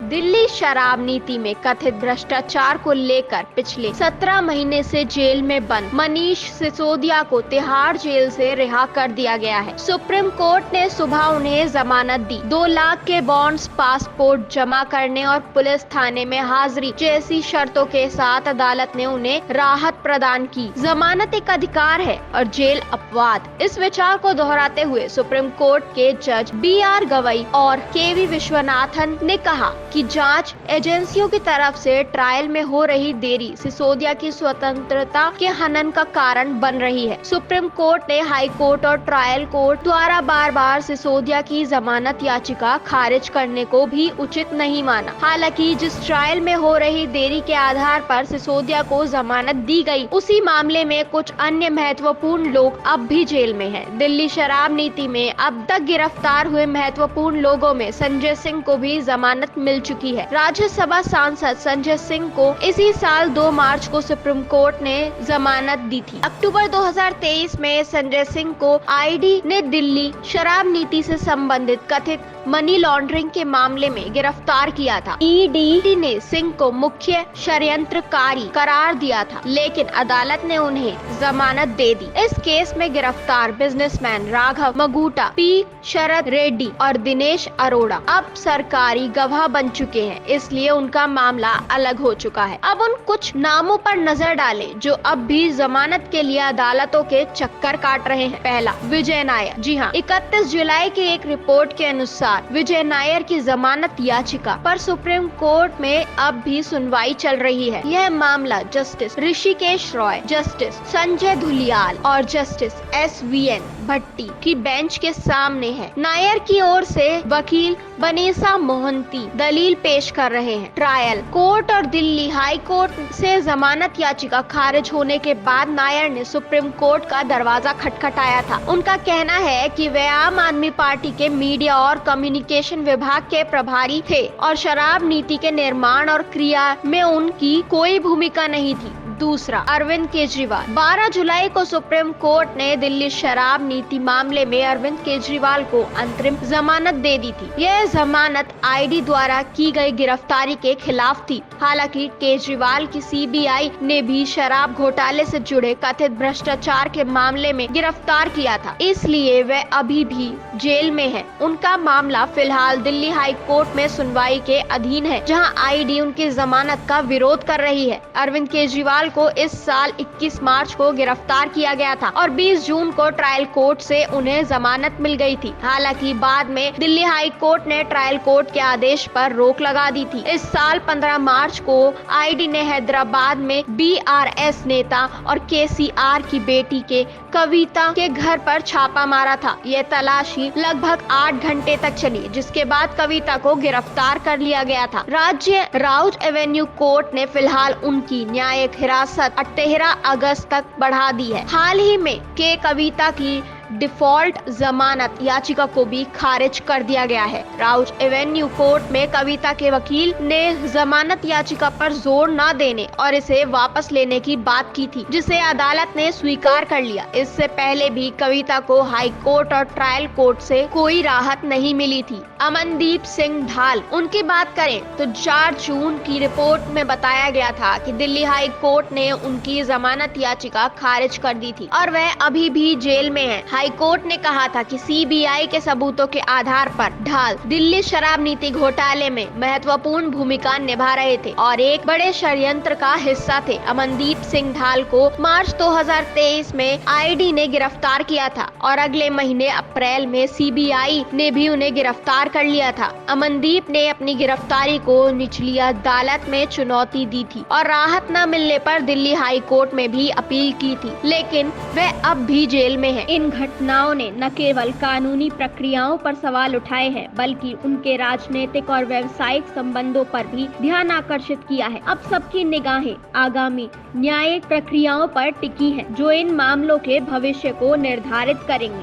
दिल्ली शराब नीति में कथित भ्रष्टाचार को लेकर पिछले 17 महीने से जेल में बंद मनीष सिसोदिया को तिहाड़ जेल से रिहा कर दिया गया है। सुप्रीम कोर्ट ने सुबह उन्हें जमानत दी। 2 लाख के बॉन्ड्स, पासपोर्ट जमा करने और पुलिस थाने में हाजिरी जैसी शर्तों के साथ अदालत ने उन्हें राहत प्रदान की। जमानत एक अधिकार है और जेल अपवाद। इस विचार को दोहराते हुए सुप्रीम कोर्ट के जज BR गवई और KV विश्वनाथन ने कहा कि जांच एजेंसियों की तरफ से ट्रायल में हो रही देरी सिसोदिया की स्वतंत्रता के हनन का कारण बन रही है। सुप्रीम कोर्ट ने हाई कोर्ट और ट्रायल कोर्ट द्वारा बार बार सिसोदिया की जमानत याचिका खारिज करने को भी उचित नहीं माना। हालांकि जिस ट्रायल में हो रही देरी के आधार पर सिसोदिया को जमानत दी गई, उसी मामले में कुछ अन्य महत्वपूर्ण लोग अब भी जेल में हैं। दिल्ली शराब नीति में अब तक गिरफ्तार हुए महत्वपूर्ण लोगों में संजय सिंह को भी जमानत मिल चुकी है। राज्यसभा सांसद संजय सिंह को इसी साल 2 मार्च को सुप्रीम कोर्ट ने जमानत दी थी। अक्टूबर 2023 में संजय सिंह को ID ने दिल्ली शराब नीति से संबंधित कथित मनी लॉन्ड्रिंग के मामले में गिरफ्तार किया था। ED ने सिंह को मुख्य षड्यंत्रकारी करार दिया था, लेकिन अदालत ने उन्हें जमानत दे दी। इस केस में गिरफ्तार बिजनेसमैन राघव मगुटा, P शरद रेड्डी और दिनेश अरोड़ा अब सरकारी गवाह बन चुके हैं, इसलिए उनका मामला अलग हो चुका है। अब उन कुछ नामों पर नजर डालें जो अब भी जमानत के लिए अदालतों के चक्कर काट रहे हैं। पहला, विजय नायर। जी हाँ, 31 जुलाई की एक रिपोर्ट के अनुसार विजय नायर की जमानत याचिका पर सुप्रीम कोर्ट में अब भी सुनवाई चल रही है। यह मामला जस्टिस ऋषिकेश रॉय, जस्टिस संजय धुलियाल और जस्टिस SVN भट्टी की बेंच के सामने है। नायर की ओर से वकील बनीसा मोहंती दलील पेश कर रहे हैं। ट्रायल कोर्ट और दिल्ली हाई कोर्ट से जमानत याचिका खारिज होने के बाद नायर ने सुप्रीम कोर्ट का दरवाजा खटखटाया था। उनका कहना है कि वे आम आदमी पार्टी के मीडिया और कम्युनिकेशन विभाग के प्रभारी थे और शराब नीति के निर्माण और क्रिया में उनकी कोई भूमिका नहीं थी। दूसरा, अरविंद केजरीवाल। 12 जुलाई को सुप्रीम कोर्ट ने दिल्ली शराब नीति मामले में अरविंद केजरीवाल को अंतरिम जमानत दे दी थी। यह जमानत ID द्वारा की गई गिरफ्तारी के खिलाफ थी। हालांकि केजरीवाल की CBI ने भी शराब घोटाले से जुड़े कथित भ्रष्टाचार के मामले में गिरफ्तार किया था, इसलिए वे अभी भी जेल में हैं। उनका मामला फिलहाल दिल्ली हाई कोर्ट में सुनवाई के अधीन है, जहां ID उनकी जमानत का विरोध कर रही है। अरविंद केजरीवाल को इस साल 21 मार्च को गिरफ्तार किया गया था और 20 जून को ट्रायल कोर्ट से उन्हें जमानत मिल गई थी। हालांकि बाद में दिल्ली हाई कोर्ट ने ट्रायल कोर्ट के आदेश पर रोक लगा दी थी। इस साल 15 मार्च को ID ने हैदराबाद में BRS नेता और KCR की बेटी के कविता के घर पर छापा मारा था। यह तलाशी लगभग 8 घंटे तक चली, जिसके बाद कविता को गिरफ्तार कर लिया गया था। राज्य राउज एवेन्यू कोर्ट ने फिलहाल उनकी न्यायिक हिरासत 18 अगस्त तक बढ़ा दी है। हाल ही में कविता की डिफॉल्ट जमानत याचिका को भी खारिज कर दिया गया है। राउज एवेन्यू कोर्ट में कविता के वकील ने जमानत याचिका पर जोर न देने और इसे वापस लेने की बात की थी, जिसे अदालत ने स्वीकार कर लिया। इससे पहले भी कविता को हाई कोर्ट और ट्रायल कोर्ट से कोई राहत नहीं मिली थी। अमनदीप सिंह ढाल, उनकी बात करें तो 4 जून की रिपोर्ट में बताया गया था कि दिल्ली हाई कोर्ट ने उनकी जमानत याचिका खारिज कर दी थी और वह अभी भी जेल में है। हाई कोर्ट ने कहा था कि CBI के सबूतों के आधार पर ढाल दिल्ली शराब नीति घोटाले में महत्वपूर्ण भूमिका निभा रहे थे और एक बड़े षड्यंत्र का हिस्सा थे। अमनदीप सिंह ढाल को मार्च 2023 में ID ने गिरफ्तार किया था और अगले महीने अप्रैल में CBI ने भी उन्हें गिरफ्तार कर लिया था। अमनदीप ने अपनी गिरफ्तारी को निचली अदालत में चुनौती दी थी और राहत न मिलने पर दिल्ली हाई कोर्ट में भी अपील की थी, लेकिन वह अब भी जेल में है। इन घटनाओं ने न केवल कानूनी प्रक्रियाओं पर सवाल उठाए हैं, बल्कि उनके राजनीतिक और व्यावसायिक संबंधों पर भी ध्यान आकर्षित किया है। अब सबकी निगाहें आगामी न्यायिक प्रक्रियाओं पर टिकी हैं, जो इन मामलों के भविष्य को निर्धारित करेंगी।